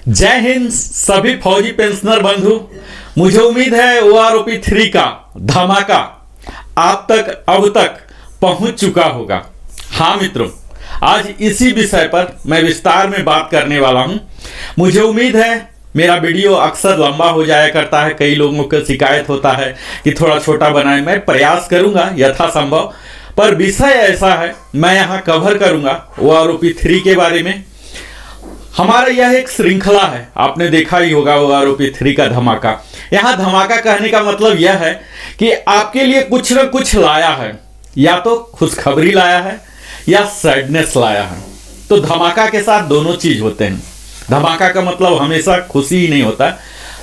जय हिंद सभी फौजी पेंशनर बंधु। मुझे उम्मीद है OROP 3 का धमाका आप तक अब तक पहुंच चुका होगा। हाँ मित्रों, आज इसी विषय पर मैं विस्तार में बात करने वाला हूं। मुझे उम्मीद है मेरा वीडियो अक्सर लंबा हो जाया करता है, कई लोगों को शिकायत होता है कि थोड़ा छोटा बनाए। मैं प्रयास करूंगा यथासंभव, पर विषय ऐसा है मैं यहाँ कवर करूंगा OROP 3 के बारे में। हमारा यह एक श्रृंखला है, आपने देखा ही होगा OROP 3 का धमाका। यहाँ धमाका कहने का मतलब यह है कि आपके लिए कुछ न कुछ लाया है, या तो खुशखबरी लाया है या सैडनेस लाया है। तो धमाका के साथ दोनों चीज होते हैं। धमाका का मतलब हमेशा खुशी ही नहीं होता,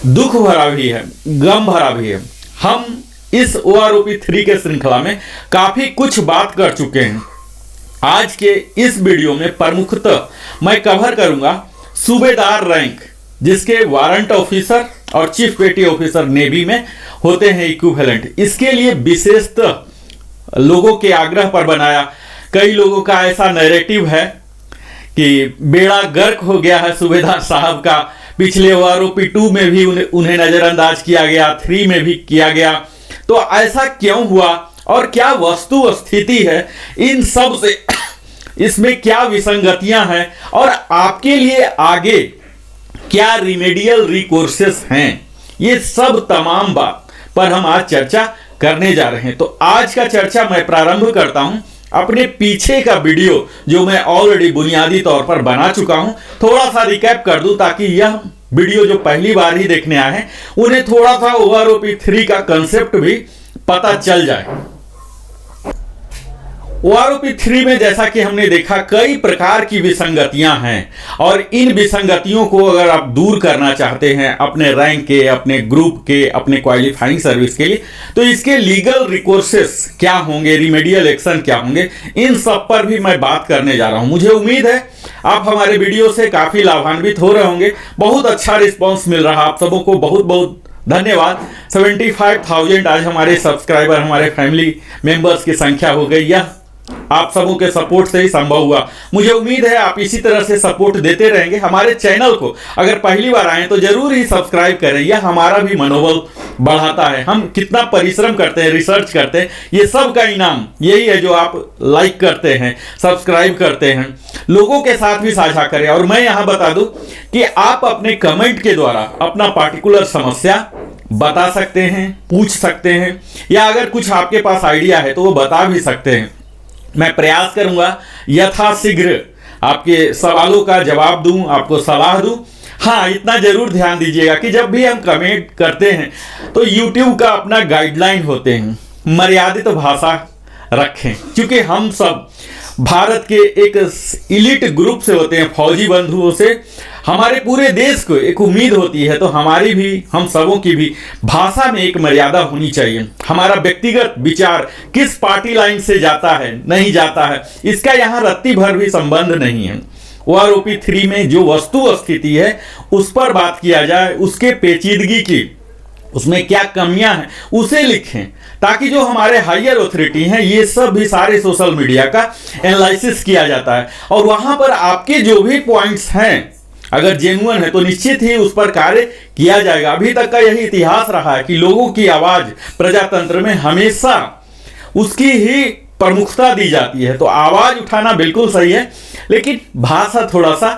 दुख भरा भी है, गम भरा भी है। हम इस OROP 3 के श्रृंखला में काफी कुछ बात कर चुके हैं। आज के इस वीडियो में प्रमुखतः मैं कवर करूंगा सूबेदार रैंक, जिसके वारंट ऑफिसर और चीफ पेटी ऑफिसर नेवी में होते हैं इक्विवेलेंट। इसके लिए विशेषतः लोगों के आग्रह पर बनाया। कई लोगों का ऐसा नैरेटिव है कि बेड़ा गर्क हो गया है सूबेदार साहब का। पिछले OROP 2 में भी उन्हें नजरअंदाज किया गया, 3 में भी किया गया। तो ऐसा क्यों हुआ और क्या वस्तु स्थिति है, इन सब से इसमें क्या विसंगतियां हैं और आपके लिए आगे क्या रिमेडियल रिकोर्सेस हैं, ये सब तमाम बात पर हम आज चर्चा करने जा रहे हैं। तो आज का चर्चा मैं प्रारंभ करता हूं अपने पीछे का वीडियो जो मैं ऑलरेडी बुनियादी तौर पर बना चुका हूं। थोड़ा सा रिकैप कर दूं ताकि यह वीडियो जो पहली बार ही देखने आए हैं उन्हें थोड़ा सा OROP 3 का कंसेप्ट भी पता चल जाए। OROP 3 में जैसा कि हमने देखा कई प्रकार की विसंगतियां हैं, और इन विसंगतियों को अगर आप दूर करना चाहते हैं अपने रैंक के, अपने ग्रुप के, अपने क्वालिफाइंग सर्विस के लिए, तो इसके लीगल रिकोर्सेस क्या होंगे, रिमेडियल एक्शन क्या होंगे, इन सब पर भी मैं बात करने जा रहा हूं। मुझे उम्मीद है आप हमारे वीडियो से काफी लाभान्वित हो रहे होंगे। बहुत अच्छा रिस्पॉन्स मिल रहा है आप सबों को, बहुत बहुत धन्यवाद। 75,000 आज हमारे सब्सक्राइबर, हमारे फैमिली मेंबर्स की संख्या हो गई। यह आप सबों के सपोर्ट से ही संभव हुआ। मुझे उम्मीद है आप इसी तरह से सपोर्ट देते रहेंगे। हमारे चैनल को अगर पहली बार आए तो जरूर ही सब्सक्राइब करें, यह हमारा भी मनोबल बढ़ाता है। हम कितना परिश्रम करते हैं, रिसर्च करते हैं, ये सब का इनाम यही है जो आप लाइक करते हैं, सब्सक्राइब करते हैं। लोगों के साथ भी साझा करें। और मैं यहां बता दूं कि आप अपने कमेंट के द्वारा अपना पार्टिकुलर समस्या बता सकते हैं, पूछ सकते हैं, या अगर कुछ आपके पास आइडिया है तो वो बता भी सकते हैं। मैं प्रयास करूंगा यथाशीघ्र आपके सवालों का जवाब दूं, आपको सलाह दूं। हाँ, इतना जरूर ध्यान दीजिएगा कि जब भी हम कमेंट करते हैं तो YouTube का अपना गाइडलाइन होते हैं, मर्यादित भाषा रखें, क्योंकि हम सब भारत के एक इलीट ग्रुप से होते हैं, फौजी बंधुओं से हमारे पूरे देश को एक उम्मीद होती है। तो हमारी भी, हम सबों की भी भाषा में एक मर्यादा होनी चाहिए। हमारा व्यक्तिगत विचार किस पार्टी लाइन से जाता है, नहीं जाता है, इसका यहाँ रत्ती भर भी संबंध नहीं है। OROP 3 में जो वस्तु स्थिति है उस पर बात किया जाए, उसके पेचीदगी की, उसमें क्या कमियां हैं उसे लिखें, ताकि जो हमारे हायर अथॉरिटी हैं, ये सब भी सारे सोशल मीडिया का एनालिसिस किया जाता है, और वहां पर आपके जो भी पॉइंट्स हैं अगर जेन्युइन है तो निश्चित ही उस पर कार्य किया जाएगा। अभी तक का यही इतिहास रहा है कि लोगों की आवाज प्रजातंत्र में हमेशा उसकी ही प्रमुखता दी जाती है। तो आवाज उठाना बिल्कुल सही है, लेकिन भाषा थोड़ा सा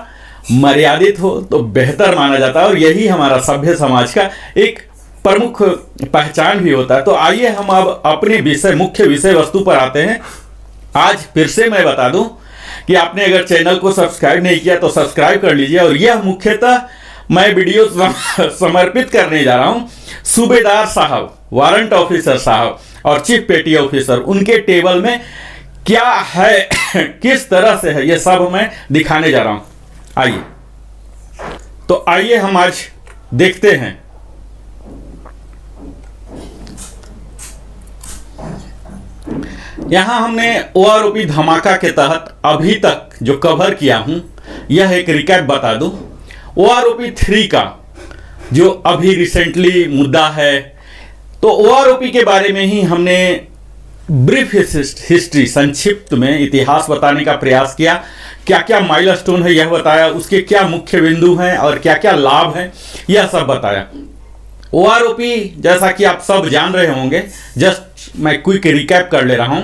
मर्यादित हो तो बेहतर माना जाता है, और यही हमारा सभ्य समाज का एक प्रमुख पहचान भी होता है। तो आइए हम अब अपने विषय, मुख्य विषय वस्तु पर आते हैं। आज फिर से मैं बता दूं कि आपने अगर चैनल को सब्सक्राइब नहीं किया तो सब्सक्राइब कर लीजिए। और यह मुख्यतः मैं वीडियो समर्पित करने जा रहा हूं सूबेदार साहब, वारंट ऑफिसर साहब और चीफ पेटी ऑफिसर, उनके टेबल में क्या है, किस तरह से है, यह सब मैं दिखाने जा रहा हूं। आइए तो आइए हम आज देखते हैं। यहां हमने OROP धमाका के तहत अभी तक जो कवर किया हूं, यह एक रिकैप बता दूं। OROP 3 का जो अभी रिसेंटली मुद्दा है, तो OROP के बारे में ही हमने ब्रीफ हिस्ट्री, संक्षिप्त में इतिहास बताने का प्रयास किया, क्या क्या माइलस्टोन है यह बताया, उसके क्या मुख्य बिंदु हैं और क्या क्या लाभ हैं यह सब बताया। ओआरओपी जैसा कि आप सब जान रहे होंगे, जस्ट मैं क्विक रिकैप कर ले रहा हूं,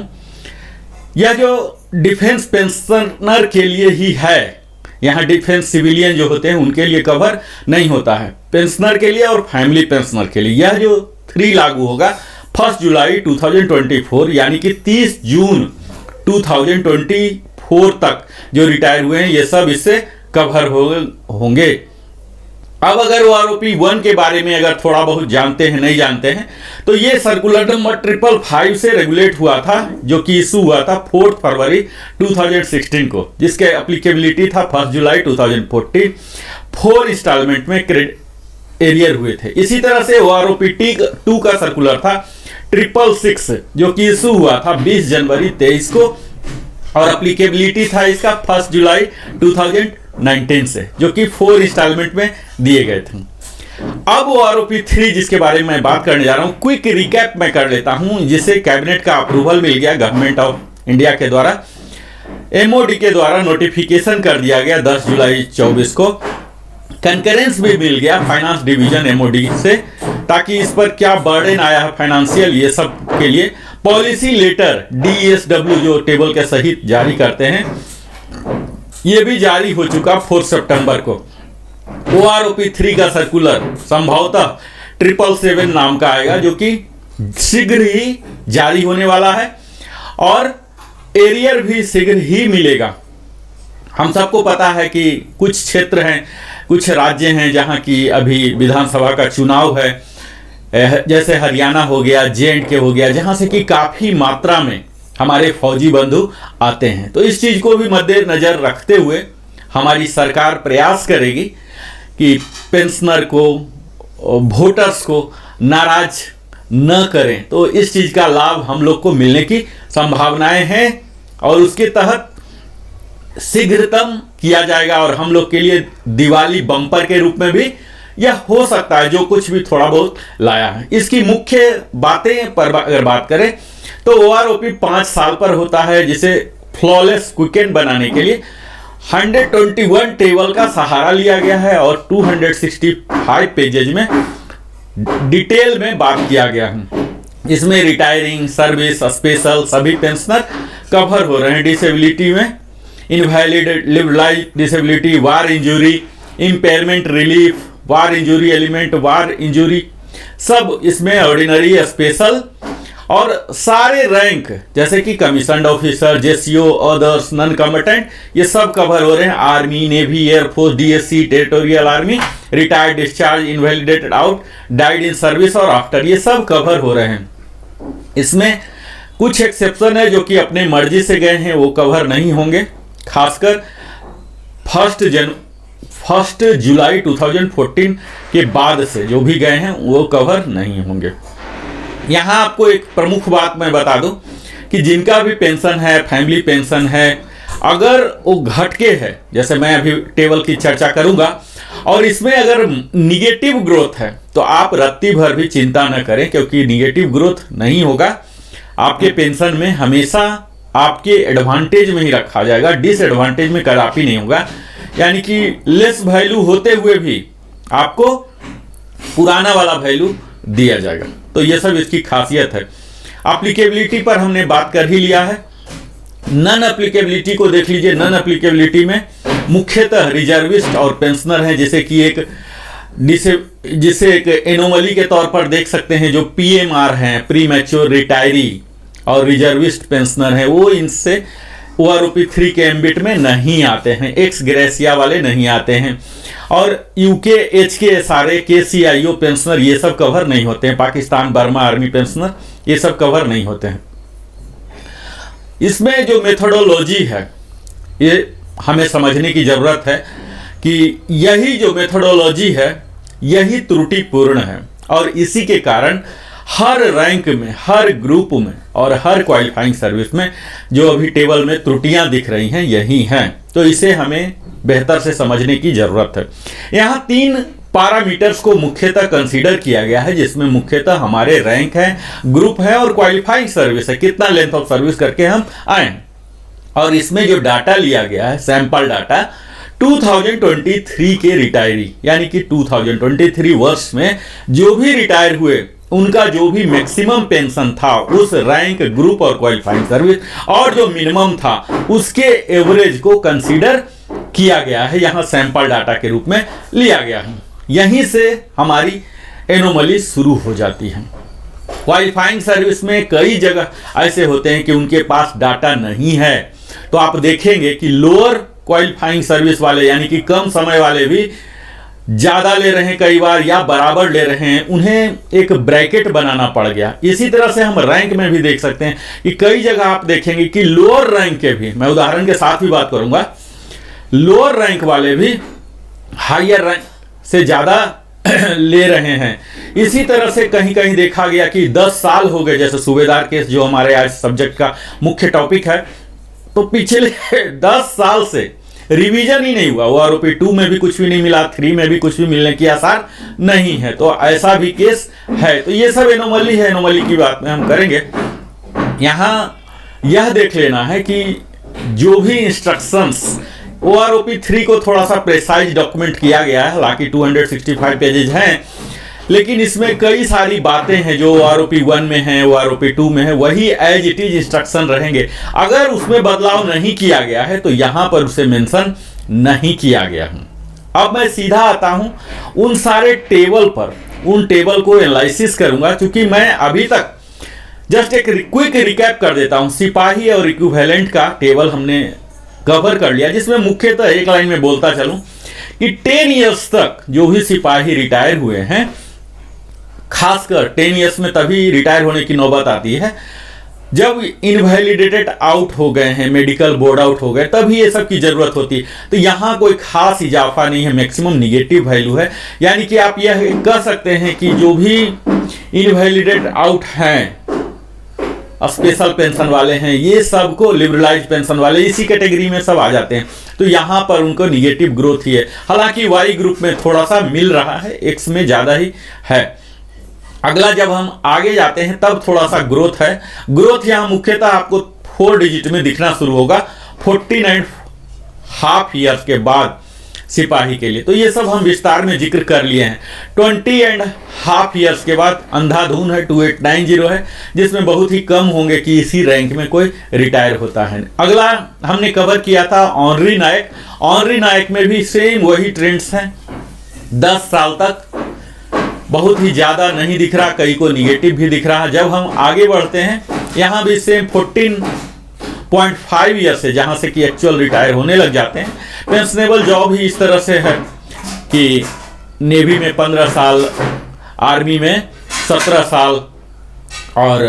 यह जो डिफेंस पेंशनर के लिए ही है, यहाँ डिफेंस सिविलियन जो होते हैं उनके लिए कवर नहीं होता है, पेंशनर के लिए और फैमिली पेंशनर के लिए। यह जो 3 लागू होगा 1 जुलाई 2024 यानी कि 30 जून 2024 तक जो रिटायर हुए हैं ये सब इससे कवर होंगे। अब अगर ओआरओपी 1 के बारे में अगर थोड़ा बहुत जानते हैं, नहीं जानते हैं, तो ये सर्कुलर नंबर 555 से रेगुलेट हुआ था, जो कि इशू हुआ था 4 फरवरी 2016 को, जिसके एप्लीकेबिलिटी था 1 जुलाई 2014। 4 इंस्टॉलमेंट में एरियर हुए थे। इसी तरह से ओआरओपी 2 का सर्कुलर था 666, जो कि इशू हुआ था 20 जनवरी 23 को, और एप्लीकेबिलिटी था इसका 1 जुलाई 2019 से, जो कि 4 इंस्टॉलमेंट में दिए गए थे। अब ओआरओपी 3 जिसके बारे में मैं बात करने जा रहा हूं, क्विक रिकैप मैं कर लेता हूं, जिसे कैबिनेट का अप्रूवल मिल गया, गवर्नमेंट ऑफ इंडिया के द्वारा, एमओडी के द्वारा नोटिफिकेशन कर दिया गया 10 जुलाई 24 को, कंकरेंस भी मिल गया फाइनेंस डिवीजन एमओडी से, ताकि इस पर क्या बर्डन आया है फाइनेंशियल, ये सब के लिए पॉलिसी लेटर डीएसडब्ल्यू जो टेबल के सहित जारी करते हैं, ये भी जारी हो चुका 4 सितंबर को। ओआरओपी 3 का सर्कुलर संभवतः 777 नाम का आएगा, जो कि शीघ्र ही जारी होने वाला है, और एरियर भी शीघ्र ही मिलेगा। हम सबको पता है कि कुछ क्षेत्र हैं, कुछ राज्य हैं जहां की अभी विधानसभा का चुनाव है, जैसे हरियाणा हो गया, जे&के हो गया, जहां से कि काफी मात्रा में हमारे फौजी बंधु आते हैं। तो इस चीज को भी मद्देनजर रखते हुए हमारी सरकार प्रयास करेगी कि पेंशनर को, वोटर्स को नाराज न करें। तो इस चीज का लाभ हम लोग को मिलने की संभावनाएं हैं, और उसके तहत शीघ्रतम किया जाएगा, और हम लोग के लिए दिवाली बम्पर के रूप में भी यह हो सकता है, जो कुछ भी थोड़ा बहुत लाया है। इसकी मुख्य बातें पर अगर बात करें तो ओआरओपी 5 साल पर होता है, जिसे फ्लॉलेस क्विकेन बनाने के लिए 121 टेबल का सहारा लिया गया है, और 265 पेजेज में डिटेल में बात किया गया है। इसमें रिटायरिंग, सर्विस, स्पेशल सभी पेंशनर कवर हो रहे हैं। डिसेबिलिटी में इनवैलिड लिव लाइफ डिसेबिलिटी, वार इंजरी, इम्पेयरमेंट रिलीफ, वार इंजरी एलिमेंट, वार इंजरी, सब इसमें ऑर्डिनरी, स्पेशल, और सारे रैंक जैसे कि commissioned officer, JCO, others, non combatant, ये सब कवर हो रहे हैं। Army, navy, air force, DSC, territorial army, retired, discharge, invalidated out, died in service और आफ्टर, ये सब कवर हो रहे हैं। इसमें कुछ एक्सेप्शन है जो कि अपने मर्जी से गए हैं, वो कवर नहीं होंगे। खासकर 1 जुलाई 2014 के बाद से जो भी गए हैं वो कवर नहीं होंगे। यहाँ आपको एक प्रमुख बात मैं बता दूं कि जिनका भी पेंशन है, फैमिली पेंशन है, अगर वो घटके है, जैसे मैं अभी टेबल की चर्चा करूंगा, और इसमें अगर निगेटिव ग्रोथ है तो आप रत्ती भर भी चिंता न करें, क्योंकि निगेटिव ग्रोथ नहीं होगा। आपके पेंशन में हमेशा आपके एडवांटेज में ही रखा जाएगा, डिसएडवांटेज में कदापि नहीं होगा। यानी कि लेस वैल्यू होते हुए भी आपको पुराना वाला वैल्यू दिया जाएगा। तो ये सब इसकी खासियत है। एप्लीकेबिलिटी पर हमने बात कर ही लिया है। नॉन एप्लीकेबिलिटी को देख लीजिए। नॉन एप्लीकेबिलिटी में मुख्यतः रिजर्विस्ट और पेंशनर हैं, जैसे कि जिसे एक एनोमली के तौर पर देख सकते हैं, जो पीएमआर हैं, प्री मैच्योर रिटायरी, और रिजर्विस्ट पेंशनर हैं, वो इनसे ओआरओपी 3 के एम्बिट में नहीं आते हैं, एक्स ग्रेसिया वाले नहीं आते हैं। और यूके, एचके, सारे केसीआईओ पेंशनर ये सब कवर नहीं होते हैं। पाकिस्तान बर्मा आर्मी पेंशनर ये सब कवर नहीं होते हैं। इसमें जो मेथोडोलॉजी है ये हमें समझने की जरूरत है कि यही जो मेथोडोलॉजी है यही त्रुटिपूर्ण है, और इसी के कारण हर रैंक में, हर ग्रुप में और हर क्वालिफाइंग सर्विस में जो अभी टेबल में त्रुटियां दिख रही हैं यही हैं। तो इसे हमें बेहतर से समझने की जरूरत है। यहाँ 3 पैरामीटर्स को मुख्यतः कंसीडर किया गया है, जिसमें मुख्यतः हमारे रैंक है, ग्रुप है और क्वालिफाइंग सर्विस है, कितना लेंथ ऑफ सर्विस करके हम आए। और इसमें जो डाटा लिया गया है, सैंपल डाटा 2023 के रिटायरी, यानी कि 2023 वर्ष में जो भी रिटायर हुए उनका जो भी मैक्सिमम पेंशन था उस रैंक, ग्रुप और क्वालिफाइंग सर्विस और जो मिनिमम था उसके एवरेज को कंसीडर किया गया है, यहां सैंपल डाटा के रूप में लिया गया है। यहीं से हमारी एनोमली शुरू हो जाती है। क्वालिफाइंग सर्विस में कई जगह ऐसे होते हैं कि उनके पास डाटा नहीं है, तो आप देखेंगे कि लोअर क्वालिफाइंग सर्विस वाले यानी कि कम समय वाले भी ज्यादा ले रहे हैं कई बार या बराबर ले रहे हैं, उन्हें एक ब्रैकेट बनाना पड़ गया। इसी तरह से हम रैंक में भी देख सकते हैं कि कई जगह आप देखेंगे कि लोअर रैंक के भी, मैं उदाहरण के साथ भी बात करूंगा, लोअर रैंक वाले भी हायर रैंक से ज्यादा ले रहे हैं। इसी तरह से कहीं कहीं देखा गया कि 10 साल हो गए, जैसे सूबेदार केस जो हमारे आज सब्जेक्ट का मुख्य टॉपिक है, तो पिछले 10 साल से रिवीजन ही नहीं हुआ। वो आरोपी 2 में भी कुछ भी नहीं मिला, 3 में भी कुछ भी मिलने की आसार नहीं है, तो ऐसा भी केस है। तो ये सब एनोमली है, एनोमली की बात में हम करेंगे। यहां यह देख लेना है कि जो भी इंस्ट्रक्शंस OROP 3 को थोड़ा सा प्रेसाइज डॉक्यूमेंट किया गया है, हालांकि 265 पेजेज हैं, लेकिन इसमें कई सारी बातें हैं जो OROP 1 में है, OROP 2 में है, वही एज इट इज इंस्ट्रक्शन रहेंगे। अगर उसमें बदलाव नहीं किया गया है तो यहां पर उसे मेंशन नहीं किया गया है। अब मैं सीधा आता हूं उन सारे टेबल पर, उन टेबल को एनालिसिस करूंगा, क्योंकि मैं अभी तक जस्ट एक क्विक रिकैप कर देता हूं। सिपाही और इक्विवेलेंट का टेबल हमने कवर कर लिया, जिसमें मुख्यतः एक लाइन में बोलता चलूं कि 10 इयर्स तक जो भी सिपाही रिटायर हुए हैं, खासकर 10 इयर्स में तभी रिटायर होने की नौबत आती है जब इनवैलिडेटेड आउट हो गए हैं, मेडिकल बोर्ड आउट हो गए, तभी ये सब की जरूरत होती है। तो यहां कोई खास इजाफा नहीं है, मैक्सिमम निगेटिव वैल्यू है। यानी कि आप यह कह सकते हैं कि जो भी इनवैलिडेट आउट हैं, स्पेशल पेंशन वाले हैं, ये सबको लिबरलाइज पेंशन वाले इसी कैटेगरी में सब आ जाते हैं, तो यहां पर उनको निगेटिव ग्रोथ ही है। हालांकि वाई ग्रुप में थोड़ा सा मिल रहा है, एक्स में ज्यादा ही है। अगला जब हम आगे जाते हैं तब थोड़ा सा ग्रोथ है। ग्रोथ यहां मुख्यतः आपको 4 डिजिट में दिखना शुरू होगा 14.5 ईयर्स के बाद सिपाही के लिए। तो ये सब हम विस्तार में जिक्र कर लिए हैं। 20.5 ईयर्स के बाद अंधाधुन है, 2890 है, जिसमें बहुत ही कम होंगे कि इसी रैंक में कोई रिटायर होता है। अगला हमने कवर किया था ऑनरी नायक। ऑनरी नायक में भी सेम वही ट्रेंड्स हैं। 10 साल तक बहुत ही ज्यादा नहीं दिख रहा, कई को निगेटिव भी दिख रहा है। जब हम आगे बढ़ते हैं यहां भी सेम 14.5 ईयर से, जहां से कि एक्चुअल रिटायर होने लग जाते हैं। पेंशनेबल जॉब ही इस तरह से है कि नेवी में 15 साल, आर्मी में 17 साल और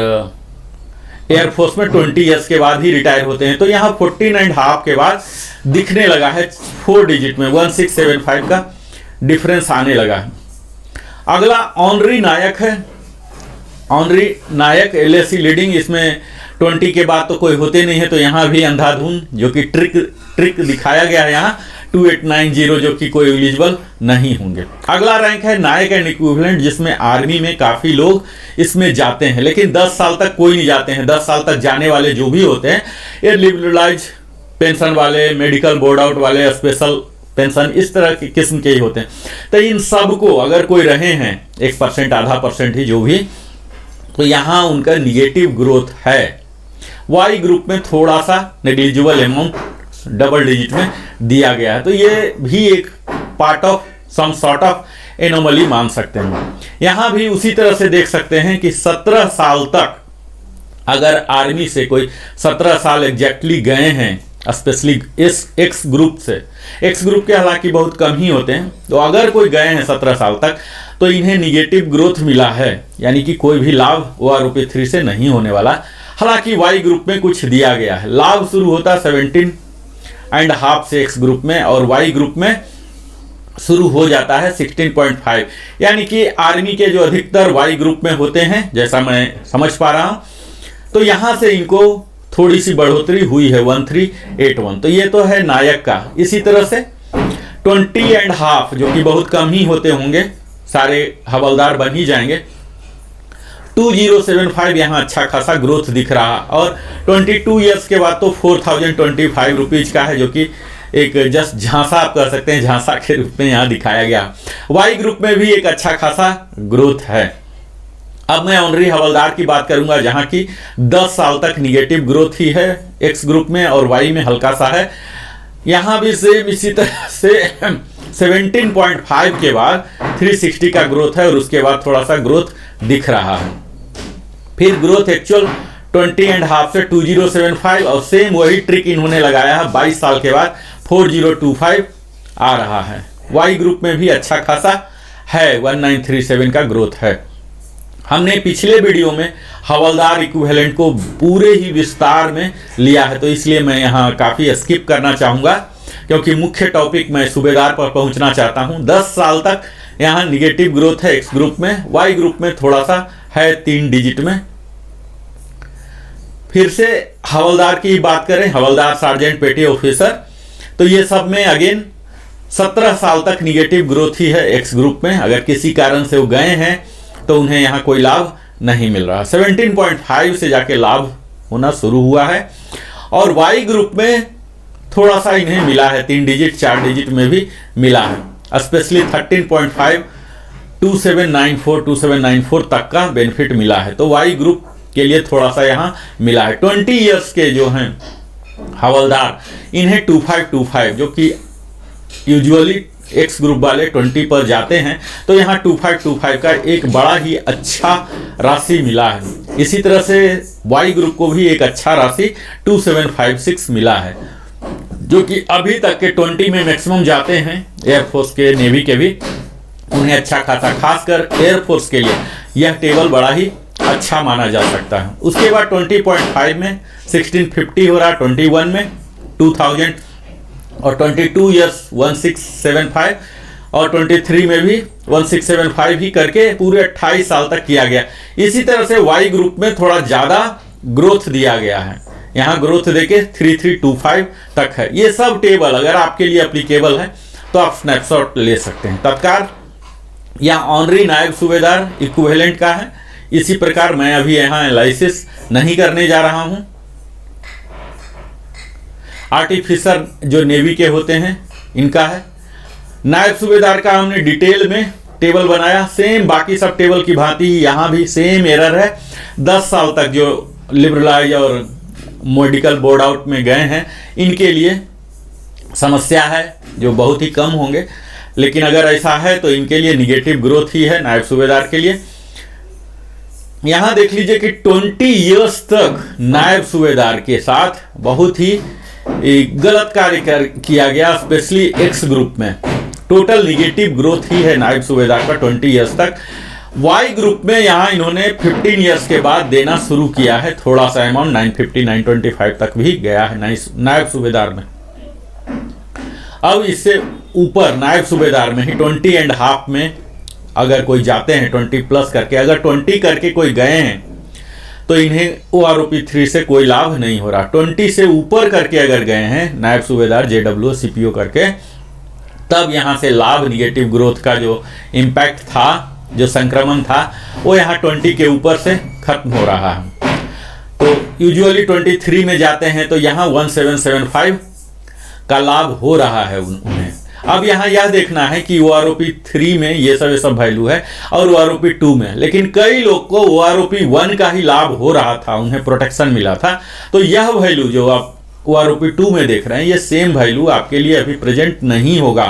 एयरफोर्स में 20 ईयर्स के बाद ही रिटायर होते हैं। तो यहाँ 14.5 के बाद दिखने लगा है 4 डिजिट में 1675 का डिफरेंस आने लगा है। अगला ऑनरी नायक है। ऑनरी नायक LAC लीडिंग, इसमें 20 के बाद तो कोई होते नहीं है, तो यहाँ भी अंधाधुन जो कि ट्रिक दिखाया गया है यहाँ 2890, जो कि कोई एलिजिबल नहीं होंगे। अगला रैंक है नायक एंड इक्विवेलेंट, जिसमें आर्मी में काफी लोग इसमें जाते हैं, लेकिन 10 साल तक कोई नहीं जाते हैं। 10 साल तक जाने वाले जो भी होते हैं ये लिबरलाइज पेंशन वाले, मेडिकल बोर्ड आउट वाले, स्पेशल पेंशन, इस तरह के किस्म के ही होते हैं। तो इन सब को अगर कोई रहे हैं 1%, आधा % ही जो भी, तो यहाँ उनका निगेटिव ग्रोथ है। वाई ग्रुप में थोड़ा सा नेग्लिजिबल अमाउंट डबल डिजिट में दिया गया है, तो ये भी एक part of some sort of anomaly मान सकते हैं। यहाँ भी उसी तरह से देख सकते हैं कि 17 साल तक अगर आर्मी से कोई 17 साल एग्जैक्टली गए हैं, स्पेशली इस एक्स ग्रुप से, एक्स ग्रुप के हालांकि बहुत कम ही होते हैं, तो अगर कोई गए हैं 17 साल तक तो इन्हें निगेटिव ग्रोथ मिला है, यानी कि कोई भी लाभ OROP 3 से नहीं होने वाला। हालांकि वाई ग्रुप में कुछ दिया गया है, लाभ शुरू होता 17.5 से एक्स ग्रुप में, और वाई ग्रुप में शुरू हो जाता है 16.5, यानी कि आर्मी के जो अधिकतर वाई ग्रुप में होते हैं, जैसा मैं समझ पा रहा हूं, तो यहां से इनको थोड़ी सी बढ़ोतरी हुई है 1381। तो ये तो है नायक का। इसी तरह से 20.5 जो कि बहुत कम ही होते होंगे, सारे हवलदार बन ही जाएंगे। 2075 यहाँ अच्छा खासा ग्रोथ दिख रहा, और 22 ईयर्स के बाद तो 4025 रुपीज का है, जो कि एक जस्ट झांसा आप कह सकते हैं, झांसा के रूप में यहाँ दिखाया गया। वाई ग्रुप में भी एक अच्छा खासा ग्रोथ है। अब मैं ऑनरी हवलदार की बात करूंगा, जहां की 10 साल तक निगेटिव ग्रोथ ही है एक्स ग्रुप में, और वाई में हल्का सा है। यहां भी सेम इसी तरह से 17.5 के बाद 360 का ग्रोथ है, और उसके बाद थोड़ा सा ग्रोथ दिख रहा है। फिर ग्रोथ एक्चुअल 20.5 से 2075, और सेम वही ट्रिक इन्होंने लगाया है 22 साल के बाद 4025 आ रहा है। वाई ग्रुप में भी अच्छा खासा है, 1937 का ग्रोथ है। हमने पिछले वीडियो में हवलदार इक्विवेलेंट को पूरे ही विस्तार में लिया है, तो इसलिए मैं यहाँ काफ़ी स्किप करना चाहूँगा, क्योंकि मुख्य टॉपिक मैं सूबेदार पर पहुँचना चाहता हूँ। 10 साल तक यहाँ निगेटिव ग्रोथ है एक्स ग्रुप में, वाई ग्रुप में थोड़ा सा है 3 डिजिट में। फिर से हवलदार की बात करें, हवलदार सार्जेंट पेटी ऑफिसर, तो ये सब में अगेन 17 साल तक निगेटिव ग्रोथ ही है एक्स ग्रुप में। अगर किसी कारण से वो गए हैं तो उन्हें यहाँ कोई लाभ नहीं मिल रहा। 17.5 से जाके लाभ होना शुरू हुआ है, और वाई ग्रुप में थोड़ा सा इन्हें मिला है, 3 डिजिट 4 डिजिट में भी मिला है, स्पेशली 13.5 2794 तक का बेनिफिट मिला है। तो वाई ग्रुप के लिए थोड़ा सा यहाँ मिला है। 20 ईयर्स के जो हैं हवलदार, इन्हें 2525, जो कि यूजुअली एक्स ग्रुप वाले 20 पर जाते हैं, तो यहाँ 2525 का एक बड़ा ही अच्छा राशि मिला है। इसी तरह से वाई ग्रुप को भी एक अच्छा राशि 2756 मिला है, जो कि अभी तक के 20 में मैक्सिमम जाते हैं एयरफोर्स के, नेवी के भी, उन्हें अच्छा खासा, खासकर एयरफोर्स के लिए यह टेबल बड़ा ही अच्छा माना जा सकता है। उसके बाद 20.5 में 1650 हो रहा, 21 में 2000, और 22 ईयर्स 1675, और 23 में भी 1675 ही करके पूरे 28 साल तक किया गया। इसी तरह से वाई ग्रुप में थोड़ा ज़्यादा ग्रोथ दिया गया है, यहाँ ग्रोथ देके 3325 तक है। ये सब टेबल अगर आपके लिए एप्लीकेबल है तो आप स्नैपशॉट ले सकते हैं तत्काल। यहाँ ऑनरी नायब सूबेदार इक्विवेलेंट का है। इसी प्रकार मैं अभी यहाँ एनालिसिस नहीं करने जा रहा हूँ। आर्टिफिसर जो नेवी के होते हैं इनका है। नायब सूबेदार का हमने डिटेल में टेबल बनाया, सेम बाकी सब टेबल की भांति यहाँ भी सेम एरर है। 10 साल तक जो लिबरलाइज और मेडिकल बोर्ड आउट में गए हैं, इनके लिए समस्या है जो बहुत ही कम होंगे, लेकिन अगर ऐसा है तो इनके लिए निगेटिव ग्रोथ ही है नायब सूबेदार के लिए। यहाँ देख लीजिए कि 20 ईयर्स तक नायब सूबेदार के साथ बहुत ही गलत कार्य किया गया, स्पेशली एक्स ग्रुप में टोटल निगेटिव ग्रोथ ही है नायब सूबेदार का 20 ईयर्स तक। वाई ग्रुप में यहाँ इन्होंने 15 ईयर्स के बाद देना शुरू किया है, थोड़ा सा अमाउंट 950 925 तक भी गया है नायब सूबेदार में। अब इससे ऊपर नायब सूबेदार में ही 20.5 में अगर कोई जाते हैं 20 प्लस करके, अगर 20 करके कोई गए हैं तो इन्हें OROP 3 से कोई लाभ नहीं हो रहा। 20 से ऊपर करके अगर गए हैं नायब सूबेदार JWO CPO करके, तब यहाँ से लाभ निगेटिव ग्रोथ का जो इम्पैक्ट था, जो संक्रमण था, वो यहाँ 20 के ऊपर से खत्म हो रहा है। तो यूजुअली 23 में जाते हैं तो यहाँ 1775 का लाभ हो रहा है उन्हें। अब यहाँ यह देखना है कि OROP 3 में ये सब वैल्यू है और OROP 2 में, लेकिन कई लोग को OROP 1 का ही लाभ हो रहा था, उन्हें प्रोटेक्शन मिला था। तो यह वैल्यू जो आप OROP 2 में देख रहे हैं, ये सेम वैल्यू आपके लिए अभी प्रेजेंट नहीं होगा,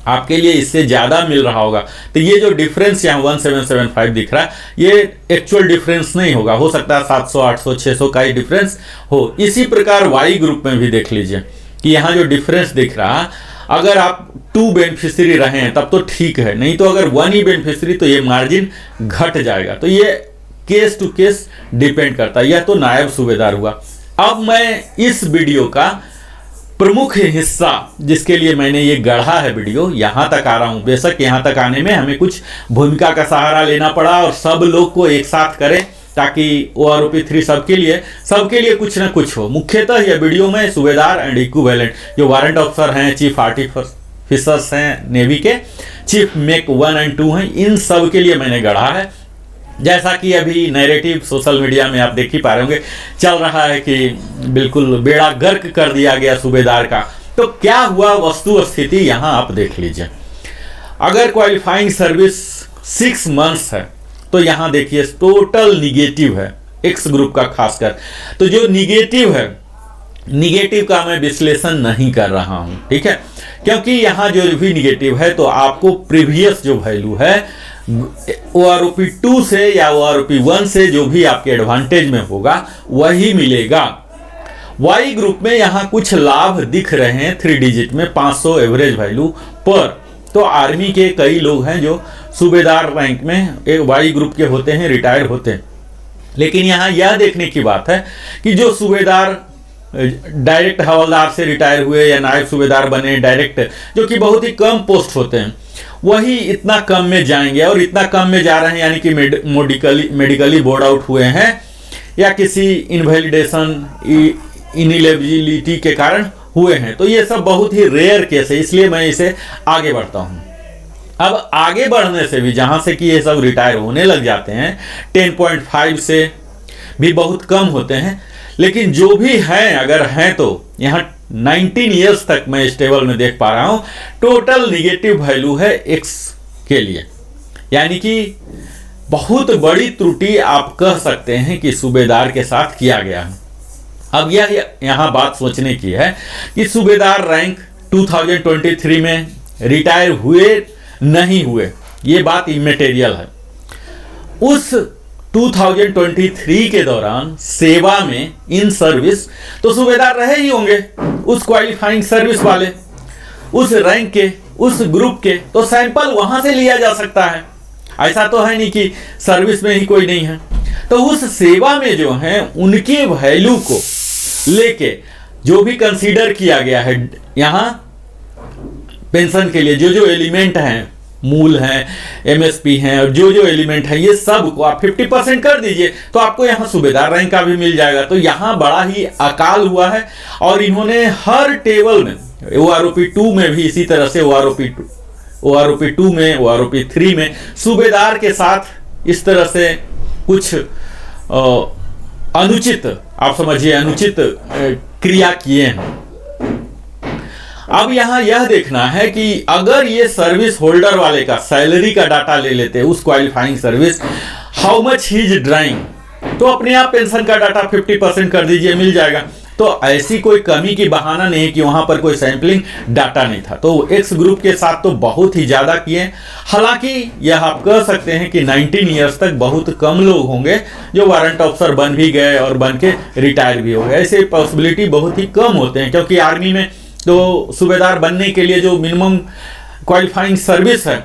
आपके लिए इससे ज़्यादा मिल रहा होगा। तो ये जो डिफरेंस यहाँ 1775 दिख रहा है, ये एक्चुअल डिफरेंस नहीं होगा, हो सकता है 700 800 600 का ही डिफरेंस हो। इसी प्रकार वाई ग्रुप में भी देख लीजिए कि यहाँ जो डिफरेंस दिख रहा है, अगर आप 2 बेनिफिशियरी रहे हैं तब तो ठीक है, नहीं तो अगर 1 ही बेनिफिशियरी तो ये मार्जिन घट जाएगा। तो ये केस टू केस डिपेंड करता है। यह तो नायब सूबेदार हुआ। अब मैं इस वीडियो का प्रमुख हिस्सा, जिसके लिए मैंने ये गढ़ा है वीडियो, यहाँ तक आ रहा हूँ। बेशक यहाँ तक आने में हमें कुछ भूमिका का सहारा लेना पड़ा और सब लोग को एक साथ करें ताकि OROP 3 सबके लिए कुछ ना कुछ हो। मुख्यतः यह वीडियो में सूबेदार एंड इक्विवेलेंट जो वारंट ऑफिसर हैं, चीफ ऑफिसर्स हैं नेवी के, चीफ मेक 1 और 2 हैं, इन सब के लिए मैंने गढ़ा है। जैसा कि अभी नैरेटिव सोशल मीडिया में आप देख ही पा रहे होंगे चल रहा है कि बिल्कुल बेड़ा गर्क कर दिया गया सूबेदार का। तो क्या हुआ वस्तु स्थिति यहाँ आप देख लीजिए। अगर क्वालिफाइंग सर्विस 6 मंथ्स है तो यहाँ देखिए टोटल निगेटिव है एक्स ग्रुप का खासकर। तो जो निगेटिव है, निगेटिव का मैं विश्लेषण नहीं कर रहा हूं, ठीक है, क्योंकि यहाँ जो भी निगेटिव है तो आपको प्रीवियस जो वैल्यू है OROP 2 से या OROP 1 से जो भी आपके एडवांटेज में होगा वही मिलेगा। वाई ग्रुप में यहाँ कुछ लाभ दिख रहे हैं 3 डिजिट में 500 एवरेज वैल्यू पर। तो आर्मी के कई लोग हैं जो सूबेदार रैंक में एक वाई ग्रुप के होते हैं, रिटायर होते हैं। लेकिन यहाँ यह देखने की बात है कि जो सूबेदार डायरेक्ट हवलदार से रिटायर हुए या नायब सूबेदार बने डायरेक्ट, जो कि बहुत ही कम पोस्ट होते हैं, वही इतना कम में जाएंगे। और इतना कम में जा रहे हैं यानी कि मेडिकली बोर्ड आउट हुए हैं या किसी इनवैलिडेशन इनएलिजिबिलिटी के कारण हुए हैं। तो ये सब बहुत ही रेयर केस है, इसलिए मैं इसे आगे बढ़ता हूँ। अब आगे बढ़ने से भी जहां से कि ये सब रिटायर होने लग जाते हैं 10.5 से भी बहुत कम होते हैं, लेकिन जो भी हैं अगर हैं तो यहाँ 19 ईयर्स तक मैं इस टेबल में देख पा रहा हूं टोटल निगेटिव वैल्यू है एक्स के लिए। यानी कि बहुत बड़ी त्रुटि आप कह सकते हैं कि सूबेदार के साथ किया गया है। अब यह यहाँ बात सोचने की है कि सूबेदार रैंक 2023 में रिटायर हुए नहीं हुए, ये बात इमेटेरियल है। उस 2023 के दौरान सेवा में इन सर्विस तो सूबेदार रहे ही होंगे, उस क्वालिफाइंग सर्विस वाले, उस रैंक के, उस ग्रुप के, तो सैंपल वहां से लिया जा सकता है। ऐसा तो है नहीं कि सर्विस में ही कोई नहीं है। तो उस सेवा में जो है उनके वैल्यू को लेके जो भी कंसीडर किया गया है यहाँ पेंशन के लिए, जो जो एलिमेंट हैं, मूल हैं, एमएसपी हैं और जो जो एलिमेंट है, ये सब को आप 50% कर दीजिए तो आपको यहाँ सूबेदार रैंक का भी मिल जाएगा। तो यहाँ बड़ा ही अकाल हुआ है। और इन्होंने हर टेबल में OROP 2 में भी इसी तरह से OROP 2 में, OROP 3 में सूबेदार के साथ इस तरह से कुछ अनुचित, आप समझिए अनुचित क्रिया किए हैं। अब यहाँ यह देखना है कि अगर ये सर्विस होल्डर वाले का सैलरी का डाटा ले लेते उस qualifying service, how much he is drawing, तो अपने आप पेंशन का डाटा 50% कर दीजिए, मिल जाएगा। तो ऐसी कोई कमी की बहाना नहीं कि वहां पर कोई सैंपलिंग डाटा नहीं था। तो एक्स ग्रुप के साथ तो बहुत ही ज्यादा किए। हालांकि यह आप कह सकते हैं कि 19 ईयर्स तक बहुत कम लोग होंगे जो वारंट ऑफिसर बन भी गए और बन के रिटायर भी हो गए। ऐसे पॉसिबिलिटी बहुत ही कम होते हैं, क्योंकि आर्मी में तो सूबेदार बनने के लिए जो मिनिमम क्वालिफाइंग सर्विस है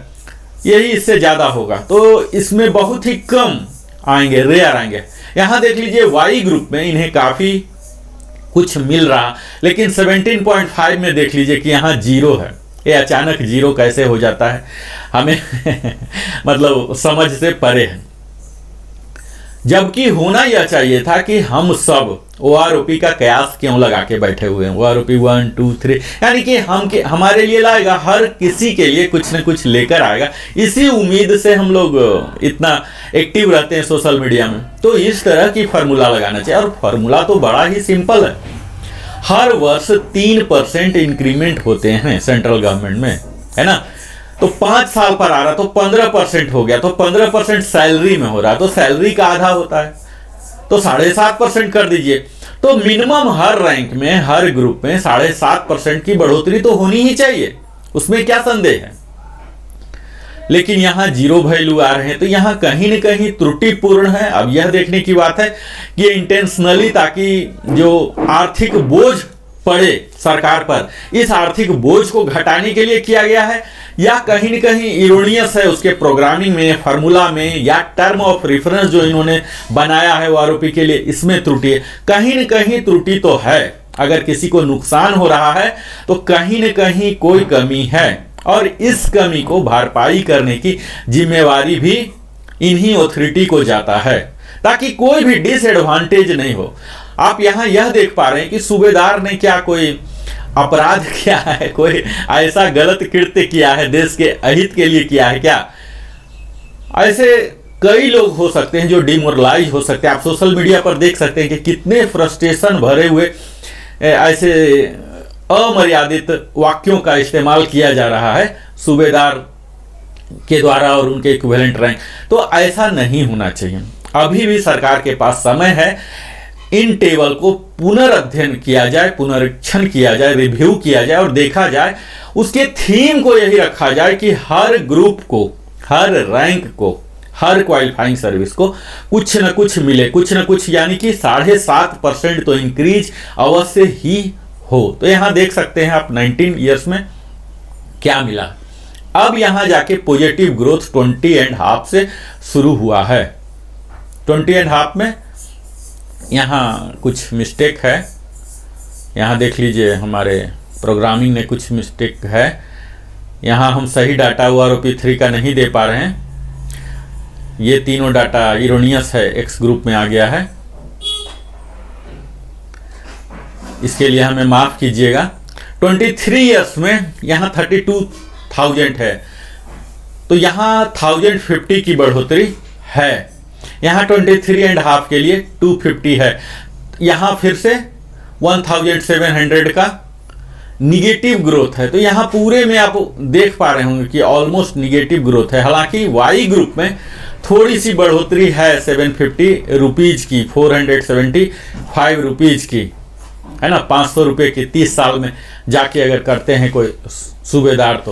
यही इससे ज़्यादा होगा। तो इसमें बहुत ही कम आएंगे, रेयर आएंगे। यहाँ देख लीजिए वाई ग्रुप में इन्हें काफ़ी कुछ मिल रहा, लेकिन 17.5 में देख लीजिए कि यहाँ 0 है। ये अचानक 0 कैसे हो जाता है हमें मतलब समझ से परे है। जबकि होना यह चाहिए था कि हम सब OROP का कयास क्यों लगा के बैठे हुए हैं, OROP 1, 2, 3, यानी कि हमारे लिए लाएगा, हर किसी के लिए कुछ न कुछ लेकर आएगा। इसी उम्मीद से हम लोग इतना एक्टिव रहते हैं सोशल मीडिया में। तो इस तरह की फार्मूला लगाना चाहिए, और फार्मूला तो बड़ा ही सिंपल है। हर वर्ष 3% इंक्रीमेंट होते हैं सेंट्रल गवर्नमेंट में, है ना। तो 5 साल पर आ रहा तो 15% हो गया, तो 15% सैलरी में हो रहा, तो सैलरी का आधा होता है, तो 7.5% कर दीजिए। तो मिनिमम हर रैंक में, हर ग्रुप में 7.5% की बढ़ोतरी तो होनी ही चाहिए, उसमें क्या संदेह है। लेकिन यहाँ 0 वैल्यू आ रहे हैं, तो यहाँ कहीं न कहीं त्रुटिपूर्ण है। अब यह देखने की बात है कि इंटेंशनली, ताकि जो आर्थिक बोझ पड़े सरकार पर, इस आर्थिक बोझ को घटाने के लिए किया गया है, या कहीं न कहीं इरोनियस है उसके प्रोग्रामिंग में, फार्मूला में, या टर्म ऑफ रेफरेंस जो इन्होंने बनाया है OROP के लिए, इसमें त्रुटि है। कहीं न कहीं त्रुटि तो है। अगर किसी को नुकसान हो रहा है तो कहीं न कहीं कोई कमी है, और इस कमी को भरपाई करने की जिम्मेवारी भी इन्हीं अथॉरिटी को जाता है, ताकि कोई भी डिसएडवांटेज नहीं हो। आप यहाँ यह देख पा रहे हैं कि सूबेदार ने क्या कोई अपराध किया है, कोई ऐसा गलत कृत्य किया है, देश के अहित के लिए किया है क्या? ऐसे कई लोग हो सकते हैं जो डिमोरलाइज हो सकते हैं। आप सोशल मीडिया पर देख सकते हैं कि कितने फ्रस्ट्रेशन भरे हुए ऐसे अमर्यादित वाक्यों का इस्तेमाल किया जा रहा है सूबेदार के द्वारा और उनके इक्विवेलेंट रैंक। तो ऐसा नहीं होना चाहिए। अभी भी सरकार के पास समय है, इन टेबल को पुनर्अध्ययन किया जाए, पुनरीक्षण किया जाए, रिव्यू किया जाए और देखा जाए। उसके थीम को यही रखा जाए कि हर ग्रुप को, हर रैंक को, हर क्वालिफाइंग सर्विस को कुछ न कुछ मिले, कुछ न कुछ, यानी कि 7.5% तो इंक्रीज अवश्य ही हो। तो यहां देख सकते हैं आप 19 ईयर्स में क्या मिला। अब यहां जाके पॉजिटिव ग्रोथ 20.5 से शुरू हुआ है। 20.5 में यहाँ कुछ मिस्टेक है, यहाँ देख लीजिए हमारे प्रोग्रामिंग में कुछ मिस्टेक है। यहाँ हम सही डाटा OROP3 का नहीं दे पा रहे हैं। ये तीनों डाटा इरोनियस है, एक्स ग्रुप में आ गया है, इसके लिए हमें माफ कीजिएगा। 23 ईयर्स में यहाँ 32,000 है, तो यहाँ 1050 की बढ़ोतरी है। यहाँ 23.5 के लिए 250 है। यहाँ फिर से 1700 का निगेटिव ग्रोथ है। तो यहाँ पूरे में आप देख पा रहे होंगे कि ऑलमोस्ट निगेटिव ग्रोथ है। हालांकि वाई ग्रुप में थोड़ी सी बढ़ोतरी है 750 रुपीज की, 475 रुपीज की, है ना, 500 रुपये की 30 साल में जाके अगर करते हैं कोई सूबेदार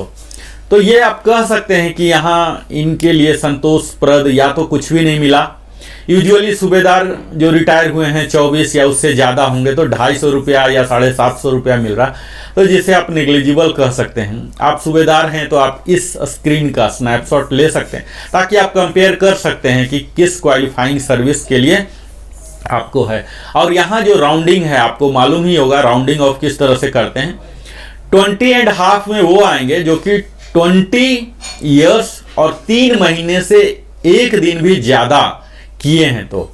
तो ये आप कह सकते हैं कि यहाँ इनके लिए संतोषप्रद या तो कुछ भी नहीं मिला। यूजुअली सूबेदार जो रिटायर हुए हैं 24 या उससे ज़्यादा होंगे तो 250 रुपया या 750 रुपया मिल रहा, तो जिसे आप नेग्लिजिबल कह सकते हैं। आप सूबेदार हैं तो आप इस स्क्रीन का स्नैपशॉट ले सकते हैं ताकि आप कंपेयर कर सकते हैं कि किस क्वालिफाइंग सर्विस के लिए आपको है। और यहाँ जो राउंडिंग है आपको मालूम ही होगा राउंडिंग ऑफ किस तरह से करते हैं। 20.5 में वो आएंगे जो कि 20 ईयर्स और 3 महीने से एक दिन भी ज़्यादा किए हैं तो,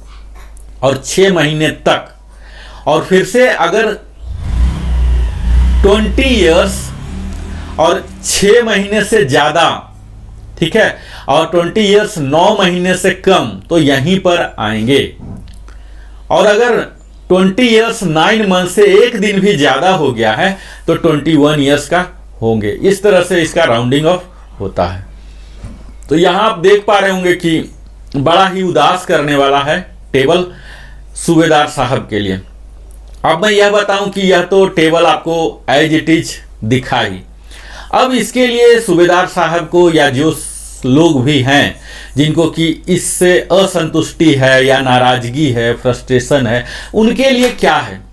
और 6 महीने तक। और फिर से अगर 20 ईयर्स और 6 महीने से ज़्यादा, ठीक है, और 20 ईयर्स 9 महीने से कम तो यहीं पर आएंगे। और अगर 20 ईयर्स 9 मंथ से एक दिन भी ज़्यादा हो गया है तो 21 ईयर्स का होंगे। इस तरह से इसका राउंडिंग ऑफ होता है। तो यहाँ आप देख पा रहे होंगे कि बड़ा ही उदास करने वाला है टेबल सूबेदार साहब के लिए। अब मैं यह बताऊं कि यह तो टेबल आपको एज इट इज दिखा ही। अब इसके लिए सूबेदार साहब को या जो लोग भी हैं जिनको कि इससे असंतुष्टि है या नाराजगी है, फ्रस्ट्रेशन है, उनके लिए क्या है।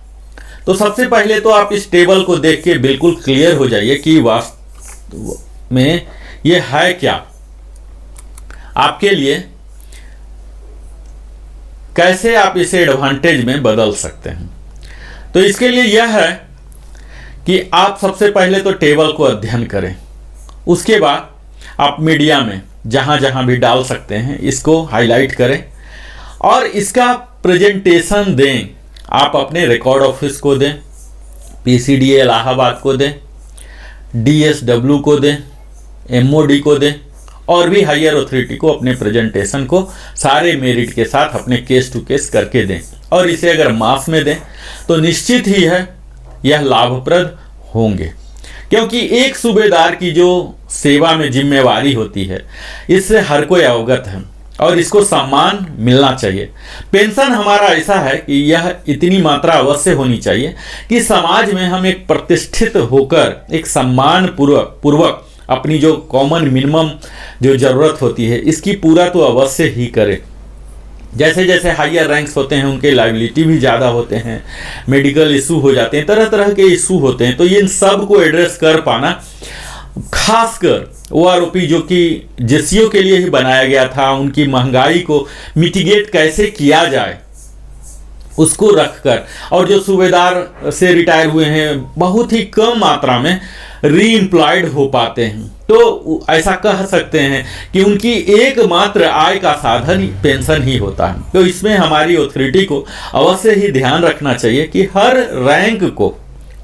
तो सबसे पहले तो आप इस टेबल को देख के बिल्कुल क्लियर हो जाइए कि वास्तव में ये है क्या आपके लिए, कैसे आप इसे एडवांटेज में बदल सकते हैं। तो इसके लिए यह है कि आप सबसे पहले तो टेबल को अध्ययन करें, उसके बाद आप मीडिया में जहां जहां भी डाल सकते हैं इसको हाईलाइट करें और इसका प्रेजेंटेशन दें। आप अपने रिकॉर्ड ऑफिस को दें, PCDA इलाहाबाद को दें, DSW को दें, MOD को दें और भी हायर अथॉरिटी को अपने प्रेजेंटेशन को सारे मेरिट के साथ अपने केस टू केस करके दें। और इसे अगर मास में दें तो निश्चित ही है यह लाभप्रद होंगे, क्योंकि एक सूबेदार की जो सेवा में जिम्मेवारी होती है इससे हर कोई अवगत है और इसको सम्मान मिलना चाहिए। पेंशन हमारा ऐसा है कि यह इतनी मात्रा अवश्य होनी चाहिए कि समाज में हम एक प्रतिष्ठित होकर एक सम्मान पूर्वक अपनी जो कॉमन मिनिमम जो ज़रूरत होती है इसकी पूरा तो अवश्य ही करें। जैसे जैसे हायर रैंक्स होते हैं उनके लाइबिलिटी भी ज़्यादा होते हैं, मेडिकल इशू हो जाते हैं, तरह तरह के इशू होते हैं। तो इन सब को एड्रेस कर पाना, खासकर OROP जो कि JCO के लिए ही बनाया गया था, उनकी महंगाई को मिटिगेट कैसे किया जाए उसको रखकर, और जो सूबेदार से रिटायर हुए हैं बहुत ही कम मात्रा में रीएम्प्लॉयड हो पाते हैं, तो ऐसा कह सकते हैं कि उनकी एकमात्र आय का साधन पेंशन ही होता है। तो इसमें हमारी अथॉरिटी को अवश्य ही ध्यान रखना चाहिए कि हर रैंक को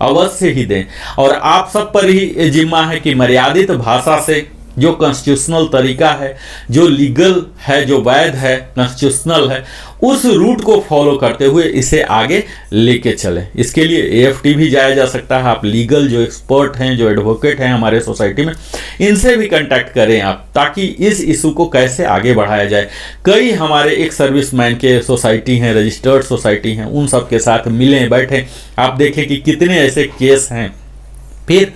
अवश्य ही दें। और आप सब पर ही जिम्मा है कि मर्यादित भाषा से, जो कॉन्स्टिट्यूशनल तरीका है, जो लीगल है, जो वैध है, कॉन्स्टिट्यूशनल है, उस रूट को फॉलो करते हुए इसे आगे लेके चलें। इसके लिए एएफटी भी जाया जा सकता है। आप लीगल जो एक्सपर्ट हैं, जो एडवोकेट हैं हमारे सोसाइटी में, इनसे भी कांटेक्ट करें आप, ताकि इस इशू को कैसे आगे बढ़ाया जाए। कई हमारे एक सर्विसमैन के सोसाइटी हैं, रजिस्टर्ड सोसाइटी हैं, उन सब के साथ मिलें, बैठें, आप देखें कि कितने ऐसे केस हैं, फिर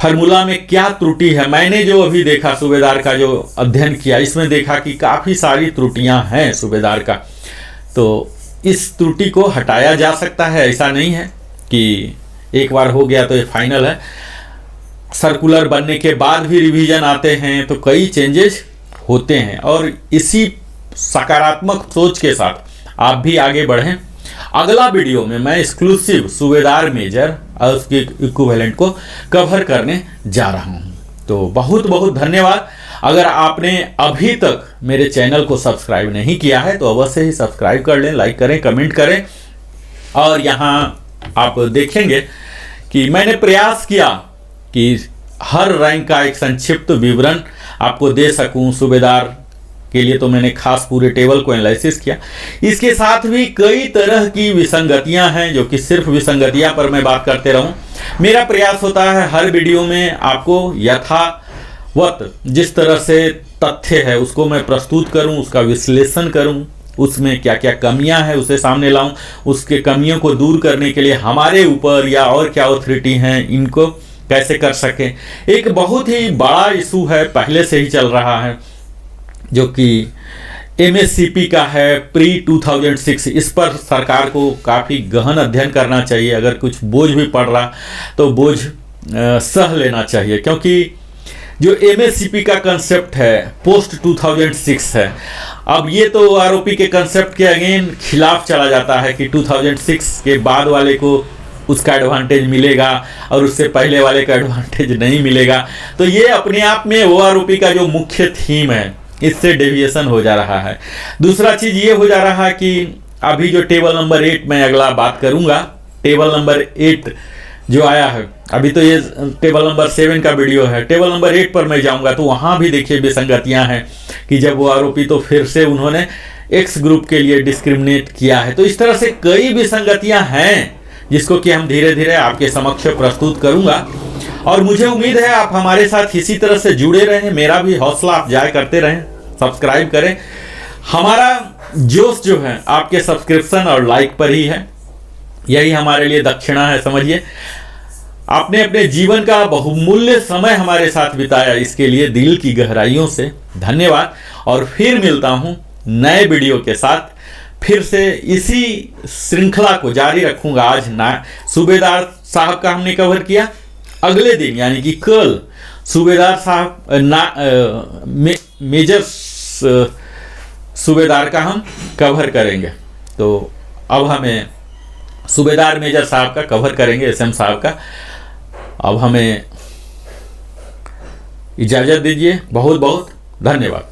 फार्मूला में क्या त्रुटि है। मैंने जो अभी देखा, सूबेदार का जो अध्ययन किया, इसमें देखा कि काफ़ी सारी त्रुटियां हैं सूबेदार का। तो इस त्रुटि को हटाया जा सकता है, ऐसा नहीं है कि एक बार हो गया तो ये फाइनल है। सर्कुलर बनने के बाद भी रिवीजन आते हैं तो कई चेंजेस होते हैं, और इसी सकारात्मक सोच के साथ आप भी आगे बढ़ें। अगला वीडियो में मैं एक्सक्लूसिव सूबेदार मेजर और उसके इक्विवेलेंट को कवर करने जा रहा हूं। तो बहुत बहुत धन्यवाद। अगर आपने अभी तक मेरे चैनल को सब्सक्राइब नहीं किया है तो अवश्य ही सब्सक्राइब कर लें, लाइक करें, कमेंट करें। और यहाँ आप देखेंगे कि मैंने प्रयास किया कि हर रैंक का एक संक्षिप्त विवरण आपको दे सकूं। सूबेदार के लिए तो मैंने खास पूरे टेबल को एनालिसिस किया। इसके साथ भी कई तरह की विसंगतियां हैं, जो कि सिर्फ विसंगतियां पर मैं बात करते रहूं। मेरा प्रयास होता है हर वीडियो में आपको यथावत जिस तरह से तथ्य है उसको मैं प्रस्तुत करूं, उसका विश्लेषण करूं, उसमें क्या क्या कमियां हैं उसे सामने लाऊं, उसके कमियों को दूर करने के लिए हमारे ऊपर या और क्या ऑथोरिटी हैं इनको कैसे कर सकें। एक बहुत ही बड़ा इशू है, पहले से ही चल रहा है, जो कि एमएससीपी का है, प्री 2006। इस पर सरकार को काफ़ी गहन अध्ययन करना चाहिए। अगर कुछ बोझ भी पड़ रहा तो बोझ सह लेना चाहिए, क्योंकि जो एमएससीपी का कंसेप्ट है पोस्ट 2006 है। अब ये तो आरओपी के कंसेप्ट के अगेन खिलाफ चला जाता है कि 2006 के बाद वाले को उसका एडवांटेज मिलेगा और उससे पहले वाले का एडवांटेज नहीं मिलेगा। तो ये अपने आप में ओआरओपी का जो मुख्य थीम है, इससे डेविएशन हो जा रहा है। दूसरा चीज ये हो जा रहा है कि अभी जो टेबल नंबर 8 मैं अगला बात करूंगा, टेबल नंबर 8 जो आया है, अभी तो ये टेबल नंबर 7 का वीडियो है, टेबल नंबर 8 पर मैं जाऊंगा तो वहां भी देखिए विसंगतियां हैं कि जब वो आरोपी तो फिर से उन्होंने एक्स ग्रुप के लिए डिस्क्रिमिनेट किया है। तो इस तरह से कई विसंगतियां हैं जिसको कि हम धीरे धीरे आपके समक्ष प्रस्तुत करूंगा। और मुझे उम्मीद है आप हमारे साथ इसी तरह से जुड़े रहें। मेरा भी हौसला आप जाए करते रहें, सब्सक्राइब करें। हमारा जोश जो है आपके सब्सक्रिप्शन और लाइक पर ही है, यही हमारे लिए दक्षिणा है, समझिए। आपने अपने जीवन का बहुमूल्य समय हमारे साथ बिताया, इसके लिए दिल की गहराइयों से धन्यवाद। और फिर मिलता हूं नए वीडियो के साथ, फिर से इसी श्रृंखला को जारी रखूंगा। आज सूबेदार साहब का हमने कवर किया, अगले दिन यानी कि कल सूबेदार साहब मेजर सूबेदार का हम कवर करेंगे। तो अब हमें सूबेदार मेजर साहब का कवर करेंगे, एसएम साहब का। अब हमें इजाज़त दीजिए, बहुत बहुत धन्यवाद।